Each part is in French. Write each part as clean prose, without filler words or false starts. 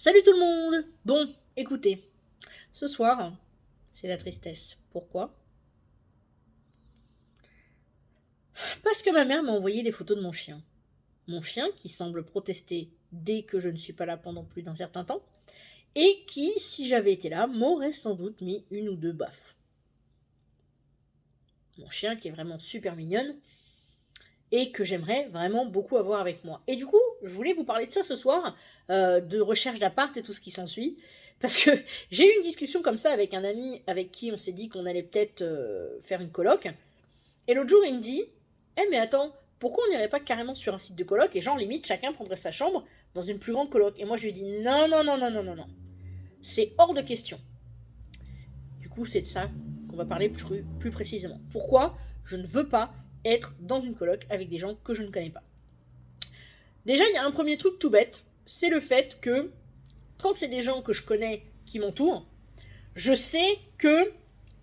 Salut tout le monde! Bon, écoutez, ce soir, c'est la tristesse. Pourquoi? Parce que ma mère m'a envoyé des photos de mon chien. Mon chien qui semble protester dès que je ne suis pas là pendant plus d'un certain temps, et qui, si j'avais été là, m'aurait sans doute mis une ou deux baffes. Mon chien qui est vraiment super mignonne, et que j'aimerais vraiment beaucoup avoir avec moi. Et du coup, je voulais vous parler de ça ce soir, de recherche d'appart et tout ce qui s'ensuit, parce que j'ai eu une discussion comme ça avec un ami avec qui on s'est dit qu'on allait peut-être faire une coloc, et l'autre jour il me dit « Eh mais attends, pourquoi on n'irait pas carrément sur un site de coloc et genre limite chacun prendrait sa chambre dans une plus grande coloc ?» Et moi je lui ai dit « Non, non, non, non, non, non, non, c'est hors de question. » Du coup c'est de ça qu'on va parler plus précisément. Pourquoi je ne veux pas être dans une coloc avec des gens que je ne connais pas. Déjà, il y a un premier truc tout bête, c'est le fait que quand c'est des gens que je connais qui m'entourent, je sais que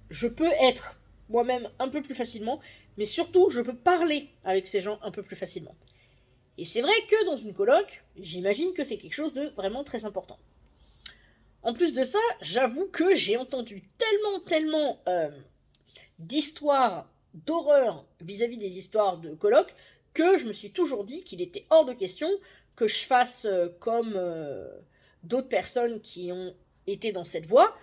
je peux être moi-même un peu plus facilement, mais surtout, je peux parler avec ces gens un peu plus facilement. Et c'est vrai que dans une coloc, j'imagine que c'est quelque chose de vraiment très important. En plus de ça, j'avoue que j'ai entendu tellement d'histoires d'horreur vis-à-vis des histoires de coloc que je me suis toujours dit qu'il était hors de question que je fasse comme d'autres personnes qui ont été dans cette voie.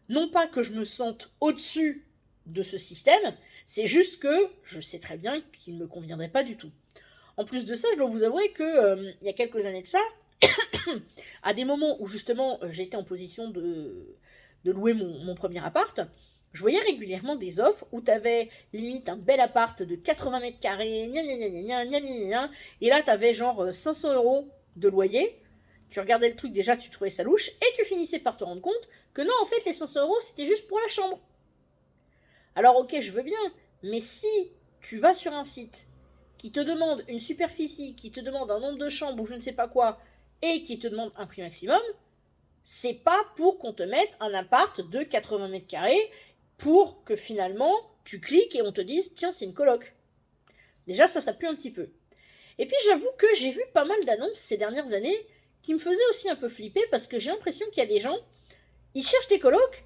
Non pas que je me sente au-dessus de ce système, c'est juste que je sais très bien qu'il ne me conviendrait pas du tout. En plus de ça, je dois vous avouer que il y a quelques années de ça, à des moments où justement j'étais en position de louer mon premier appart, je voyais régulièrement des offres où t'avais limite un bel appart de 80 mètres carrés, et là t'avais genre 500 € de loyer. Tu regardais le truc déjà, tu trouvais ça louche, et tu finissais par te rendre compte que non, en fait, les 500 € c'était juste pour la chambre. Alors ok, je veux bien, mais si tu vas sur un site qui te demande une superficie, qui te demande un nombre de chambres ou je ne sais pas quoi, et qui te demande un prix maximum, c'est pas pour qu'on te mette un appart de 80 mètres carrés pour que finalement tu cliques et on te dise tiens, c'est une coloc. Déjà, ça pue un petit peu. Et puis j'avoue que j'ai vu pas mal d'annonces ces dernières années qui me faisaient aussi un peu flipper parce que j'ai l'impression qu'il y a des gens, ils cherchent des colocs,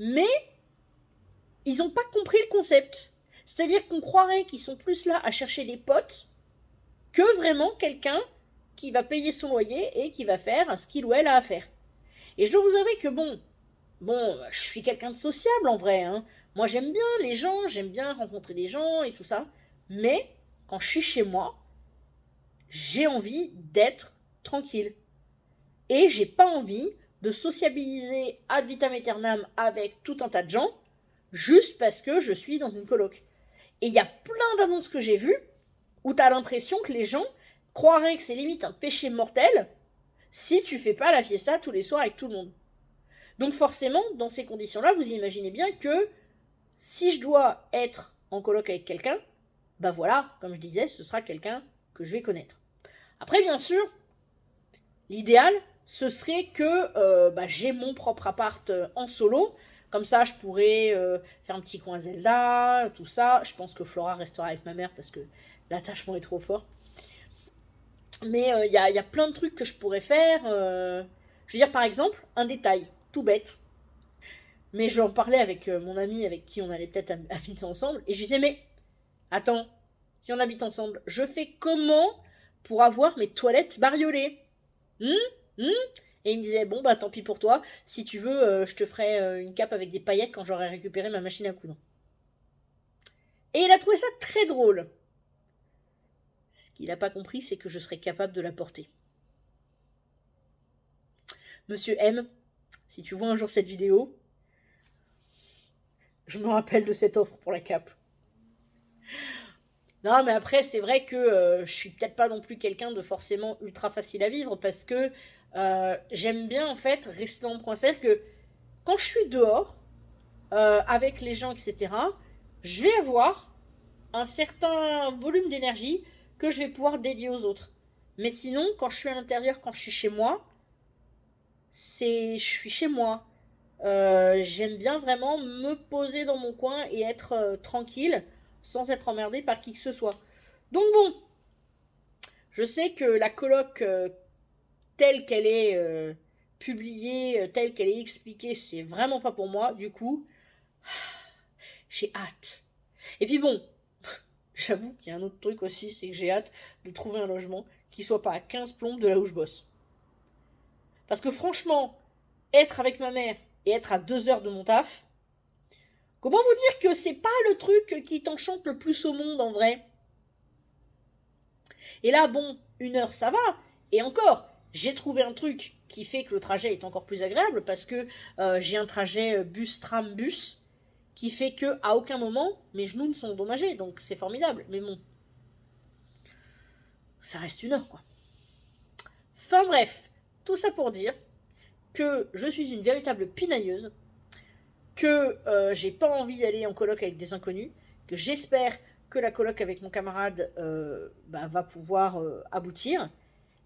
mais ils n'ont pas compris le concept. C'est-à-dire qu'on croirait qu'ils sont plus là à chercher des potes que vraiment quelqu'un qui va payer son loyer et qui va faire ce qu'il ou elle a à faire. Et je dois vous avouer que bon, je suis quelqu'un de sociable en vrai. Hein. Moi j'aime bien les gens, j'aime bien rencontrer des gens et tout ça. Mais quand je suis chez moi, j'ai envie d'être tranquille. Et j'ai pas envie de sociabiliser ad vitam aeternam avec tout un tas de gens juste parce que je suis dans une coloc. Et il y a plein d'annonces que j'ai vues où t'as l'impression que les gens croiraient que c'est limite un péché mortel si tu fais pas la fiesta tous les soirs avec tout le monde. Donc forcément, dans ces conditions-là, vous imaginez bien que si je dois être en coloc avec quelqu'un, bah voilà, comme je disais, ce sera quelqu'un que je vais connaître. Après, bien sûr, l'idéal, ce serait que j'ai mon propre appart en solo. Comme ça, je pourrais faire un petit coin Zelda, tout ça. Je pense que Flora restera avec ma mère parce que l'attachement est trop fort. Mais il y a plein de trucs que je pourrais faire. Je veux dire, par exemple, un détail, tout bête. Mais j'en parlais avec mon ami avec qui on allait peut-être habiter ensemble. Et je disais, mais attends, si on habite ensemble, je fais comment pour avoir mes toilettes bariolées Et il me disait, bon, bah tant pis pour toi. Si tu veux, je te ferai une cape avec des paillettes quand j'aurai récupéré ma machine à coudre. Et il a trouvé ça très drôle. Ce qu'il n'a pas compris, c'est que je serais capable de la porter. Monsieur M, si tu vois un jour cette vidéo, je me rappelle de cette offre pour la cape. Non, mais après, c'est vrai que je suis peut-être pas non plus quelqu'un de forcément ultra facile à vivre parce que j'aime bien en fait rester dans mon coin. C'est-à-dire que quand je suis dehors, avec les gens, etc., je vais avoir un certain volume d'énergie que je vais pouvoir dédier aux autres. Mais sinon, quand je suis à l'intérieur, quand je suis chez moi, je suis chez moi. J'aime bien vraiment me poser dans mon coin et être tranquille sans être emmerdée par qui que ce soit. Donc bon, je sais que la coloc telle qu'elle est publiée telle qu'elle est expliquée, c'est vraiment pas pour moi. Du coup, j'ai hâte. Et puis bon, j'avoue qu'il y a un autre truc aussi, c'est que j'ai hâte de trouver un logement qui soit pas à 15 plombes de là où je bosse. Parce que franchement, être avec ma mère et être à 2 heures de mon taf, comment vous dire que c'est pas le truc qui t'enchante le plus au monde en vrai? Et là, bon, 1 heure ça va. Et encore, j'ai trouvé un truc qui fait que le trajet est encore plus agréable parce que j'ai un trajet bus-tram-bus qui fait que à aucun moment mes genoux ne sont endommagés. Donc c'est formidable. Mais bon, ça reste 1 heure quoi. Enfin bref, tout ça pour dire que je suis une véritable pinailleuse, que j'ai pas envie d'aller en coloc avec des inconnus, que j'espère que la coloc avec mon camarade va pouvoir aboutir.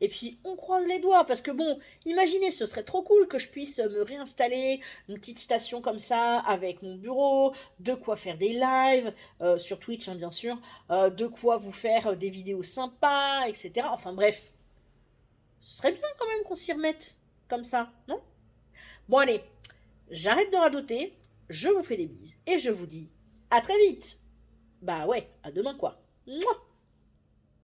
Et puis on croise les doigts, parce que bon, imaginez, ce serait trop cool que je puisse me réinstaller une petite station comme ça, avec mon bureau, de quoi faire des lives, sur Twitch hein, bien sûr, de quoi vous faire des vidéos sympas, etc. Enfin bref, ce serait bien quand même qu'on s'y remette, comme ça, non? Bon allez, j'arrête de radoter, je vous fais des bises, et je vous dis à très vite. Bah ouais, à demain quoi. Mouah.